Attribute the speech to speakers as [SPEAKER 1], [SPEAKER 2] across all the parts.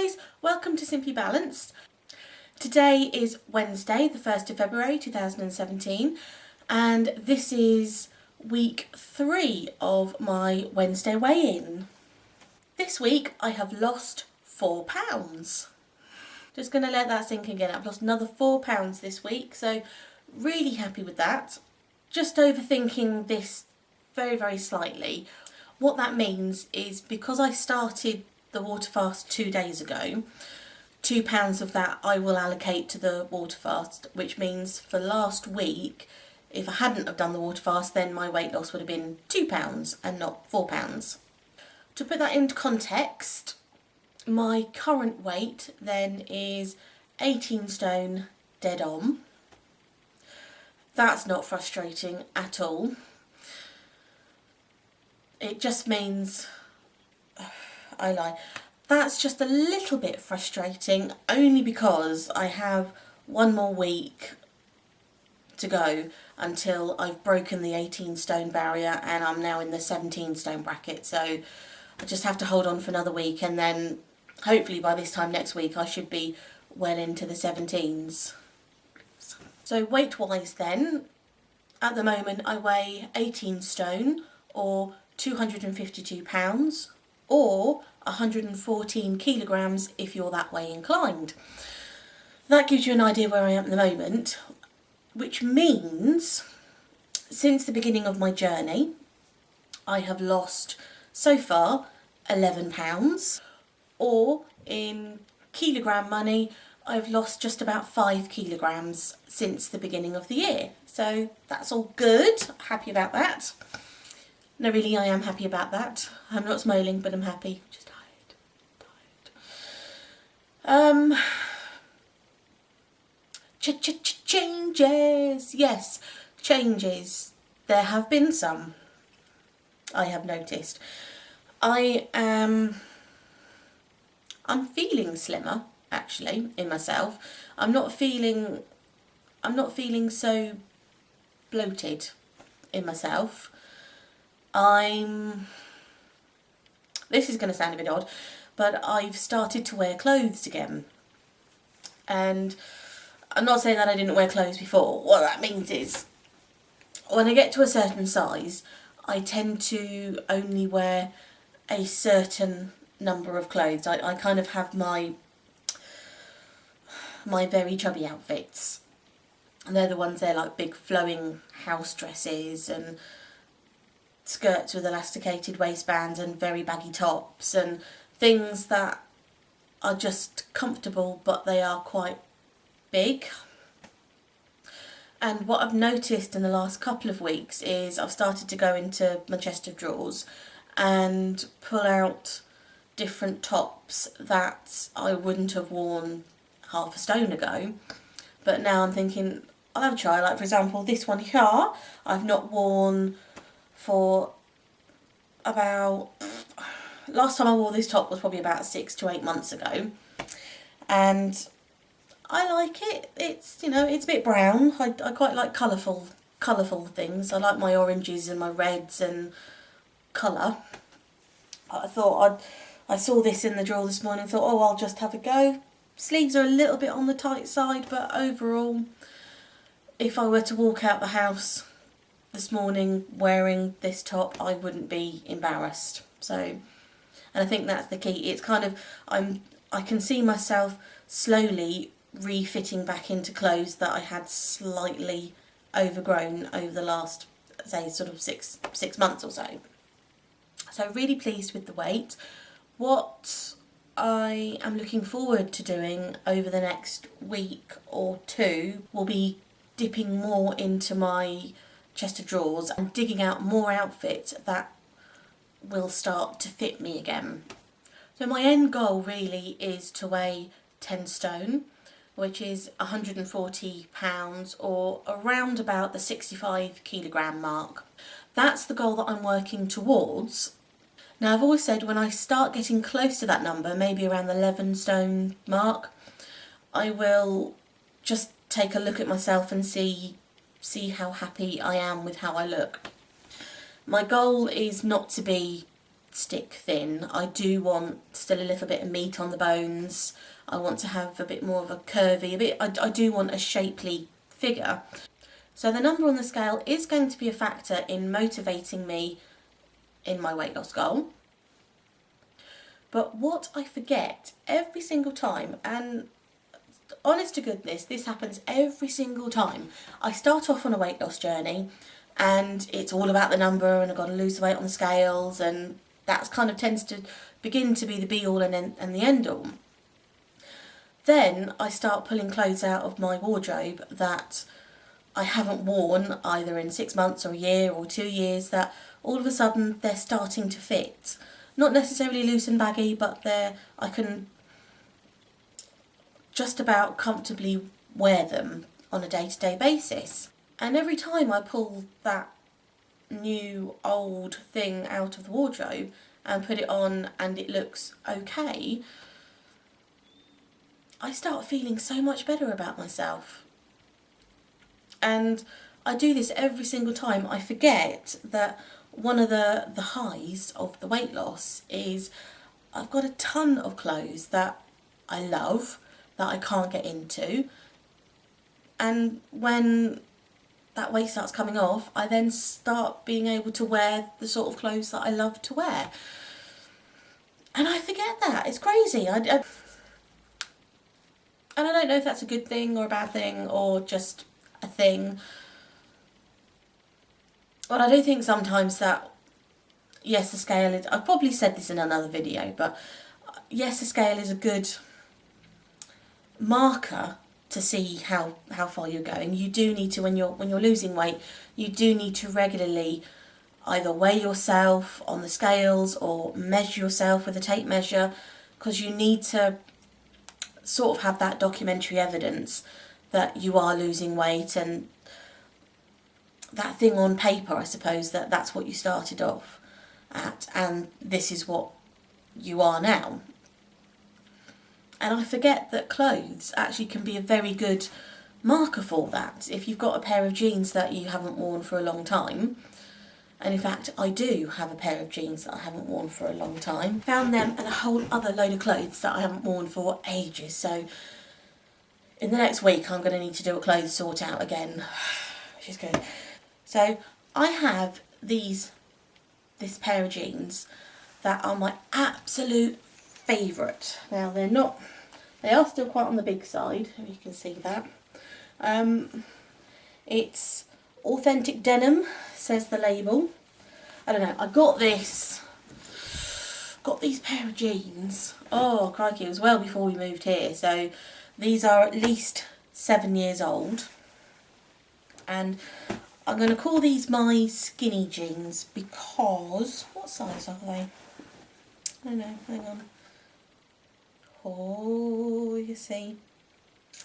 [SPEAKER 1] guys, welcome to Simply Balanced. Today is Wednesday, the 1st of February 2017, and this is week 3 of my Wednesday weigh-in. This week I have lost 4 pounds. Just going to let that sink again. I've lost another 4 pounds this week, so really happy with that. Just overthinking this very, very slightly. What that means is because I started the water fast 2 days ago, 2 pounds of that I will allocate to the water fast, which means for last week, if I hadn't have done the water fast, then my weight loss would have been 2 pounds and not 4 pounds. To put that into context, my current weight then is 18 stone dead on. That's not frustrating at all. It just means, I lie, that's just a little bit frustrating only because I have one more week to go until I've broken the 18 stone barrier and I'm now in the 17 stone bracket, so I just have to hold on for another week, and then hopefully by this time next week I should be well into the 17s. So weight wise then, at the moment I weigh 18 stone or 252 pounds or 114 kilograms if you're that way inclined. That gives you an idea where I am at the moment, which means since the beginning of my journey I have lost so far 11 pounds, or in kilogram money I've lost just about 5 kilograms since the beginning of the year. So that's all good, happy about that. No, really, I am happy about that. I'm not smiling, but I'm happy. Just tired. Changes. Yes, changes. There have been some. I have noticed. I'm feeling slimmer, actually, in myself. I'm not feeling so bloated in myself. This is going to sound a bit odd, but I've started to wear clothes again. And I'm not saying that I didn't wear clothes before. What that means is, when I get to a certain size, I tend to only wear a certain number of clothes. I kind of have my very chubby outfits. And they're the ones, they're like big flowing house dresses and skirts with elasticated waistbands and very baggy tops and things that are just comfortable but they are quite big. And what I've noticed in the last couple of weeks is I've started to go into my chest of drawers and pull out different tops that I wouldn't have worn half a stone ago, but now I'm thinking I'll have a try. Like for example, this one here I've not worn for about, last time I wore this top was probably about 6 to 8 months ago, and I like it. It's, you know, it's a bit brown. I quite like colourful things. I like my oranges and my reds and colour. I saw this in the drawer this morning and thought, oh, I'll just have a go. Sleeves are a little bit on the tight side, but overall, if I were to walk out the house this morning wearing this top, I wouldn't be embarrassed. So, and I think that's the key. It's kind of, I can see myself slowly refitting back into clothes that I had slightly overgrown over the last, say, sort of six months or so. So really pleased with the weight. What I am looking forward to doing over the next week or two will be dipping more into my chest of drawers and digging out more outfits that will start to fit me again. So my end goal really is to weigh 10 stone, which is 140 pounds or around about the 65 kilogram mark. That's the goal that I'm working towards. Now I've always said when I start getting close to that number, maybe around the 11 stone mark, I will just take a look at myself and see how happy I am with how I look. My goal is not to be stick thin. I do want still a little bit of meat on the bones. I want to have a bit more of a curvy, I do want a shapely figure. So the number on the scale is going to be a factor in motivating me in my weight loss goal. But what I forget every single time, and honest to goodness, this happens every single time, I start off on a weight loss journey and it's all about the number and I've got to lose the weight on the scales, and that kind of tends to begin to be the be all and the end all. Then I start pulling clothes out of my wardrobe that I haven't worn either in 6 months or a year or 2 years, that all of a sudden they're starting to fit. Not necessarily loose and baggy, but I can just about comfortably wear them on a day-to-day basis. And every time I pull that new old thing out of the wardrobe and put it on and it looks okay, I start feeling so much better about myself. And I do this every single time. I forget that one of the highs of the weight loss is I've got a ton of clothes that I love, that I can't get into. And when that weight starts coming off, I then start being able to wear the sort of clothes that I love to wear. And I forget that. It's crazy. And I don't know if that's a good thing or a bad thing or just a thing. But I do think sometimes that, yes, the scale is, I've probably said this in another video, but yes, the scale is a good marker to see how far you're going. You do need to, when you're losing weight, you do need to regularly either weigh yourself on the scales or measure yourself with a tape measure, because you need to sort of have that documentary evidence that you are losing weight, and that thing on paper, I suppose, that's what you started off at and this is what you are now. And I forget that clothes actually can be a very good marker for that. If you've got a pair of jeans that you haven't worn for a long time, and in fact I do have a pair of jeans that I haven't worn for a long time, found them and a whole other load of clothes that I haven't worn for ages. So in the next week I'm going to need to do a clothes sort out again, which is good. So I have this pair of jeans that are my absolute favourite. Now they are still quite on the big side, if you can see that. It's authentic denim, says the label. I don't know, I got these pair of jeans, oh crikey, it was well before we moved here, so these are at least 7 years old, and I'm going to call these my skinny jeans because, what size are they? I don't know, hang on. Oh, you see.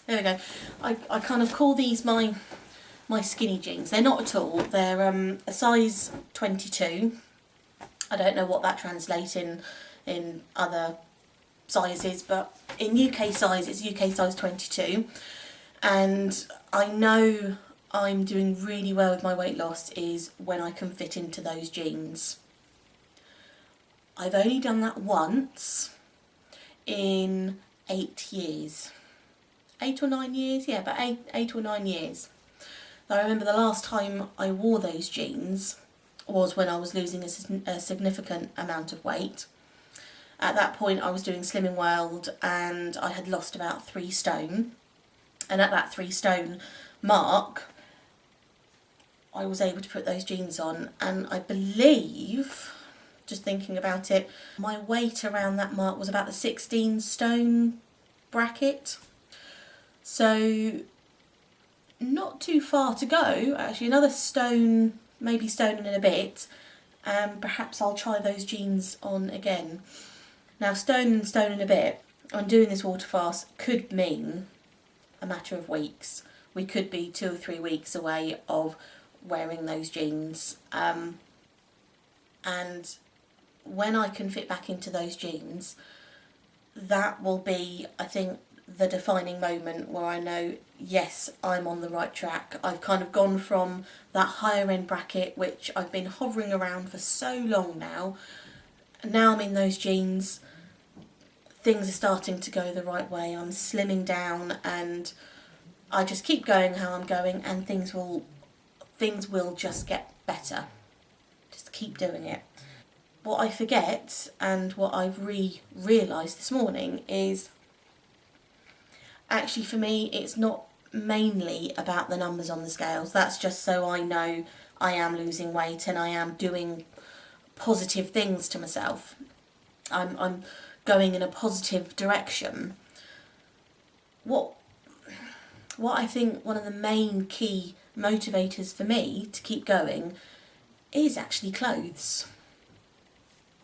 [SPEAKER 1] There we go. I kind of call these my skinny jeans. They're not at all. They're a size 22. I don't know what that translates in other sizes, but in UK size, it's UK size 22. And I know I'm doing really well with my weight loss is when I can fit into those jeans. I've only done that once in 8 years. 8 or 9 years? Yeah, about 8 or 9 years. I remember the last time I wore those jeans was when I was losing a significant amount of weight. At that point I was doing Slimming World and I had lost about 3 stone. And at that 3 stone mark, I was able to put those jeans on, and I believe, just thinking about it, my weight around that mark was about the 16 stone bracket. So not too far to go, actually, another stone, maybe stone and a bit, and perhaps I'll try those jeans on again. Now stone and a bit, on doing this water fast could mean a matter of weeks. We could be 2 or 3 weeks away of wearing those jeans, and when I can fit back into those jeans, that will be, I think, the defining moment where I know, yes, I'm on the right track. I've kind of gone from that higher end bracket which I've been hovering around for so long now, And now I'm in those jeans, things are starting to go the right way. I'm slimming down, and I just keep going how I'm going, and things will just get better. Just keep doing it. What I forget, and what I've realised this morning, is actually for me it's not mainly about the numbers on the scales. That's just so I know I am losing weight and I am doing positive things to myself. I'm going in a positive direction. What I think one of the main key motivators for me to keep going is actually clothes.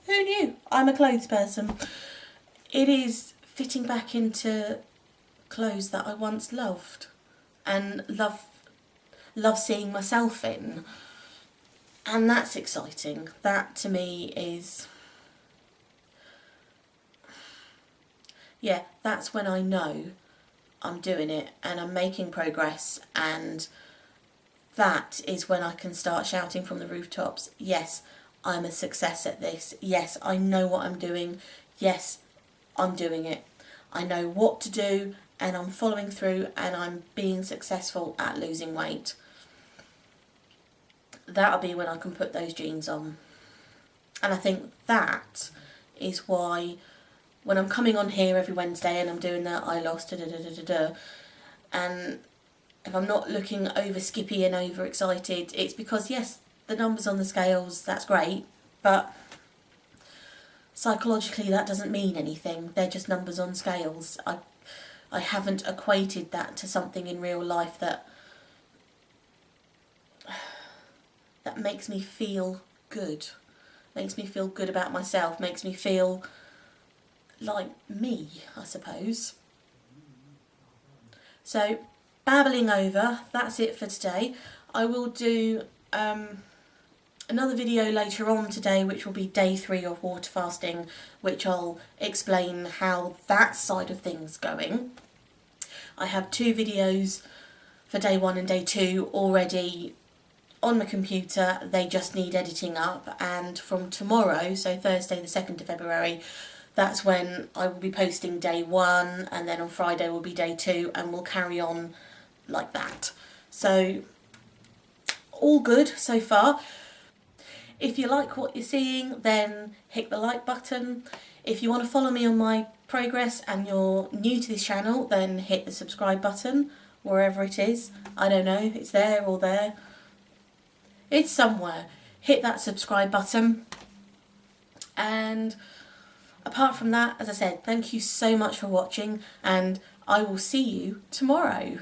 [SPEAKER 1] Who knew? I'm a clothes person. It is fitting back into clothes that I once loved and love seeing myself in. And that's exciting. That to me is, yeah, that's when I know I'm doing it and I'm making progress, and that is when I can start shouting from the rooftops, yes, I'm a success at this. Yes, I know what I'm doing. Yes, I'm doing it. I know what to do and I'm following through and I'm being successful at losing weight. That'll be when I can put those jeans on. And I think that is why when I'm coming on here every Wednesday and I'm doing that I lost and if I'm not looking over skippy and over excited, it's because yes, the numbers on the scales, that's great, but psychologically that doesn't mean anything. They're just numbers on scales. I haven't equated that to something in real life that makes me feel good. Makes me feel good about myself, makes me feel like me, I suppose. So, babbling over, that's it for today. I will do another video later on today, which will be day 3 of water fasting, which I'll explain how that side of things going. I have 2 videos for day 1 and day 2 already on my computer. They just need editing up, and from tomorrow, so Thursday the 2nd of February, that's when I will be posting day 1, and then on Friday will be day 2, and we'll carry on like that. So, all good so far. If you like what you're seeing, then hit the like button. If you want to follow me on my progress and you're new to this channel, then hit the subscribe button, wherever it is. I don't know, it's there or there. It's somewhere. Hit that subscribe button. And apart from that, as I said, thank you so much for watching, and I will see you tomorrow.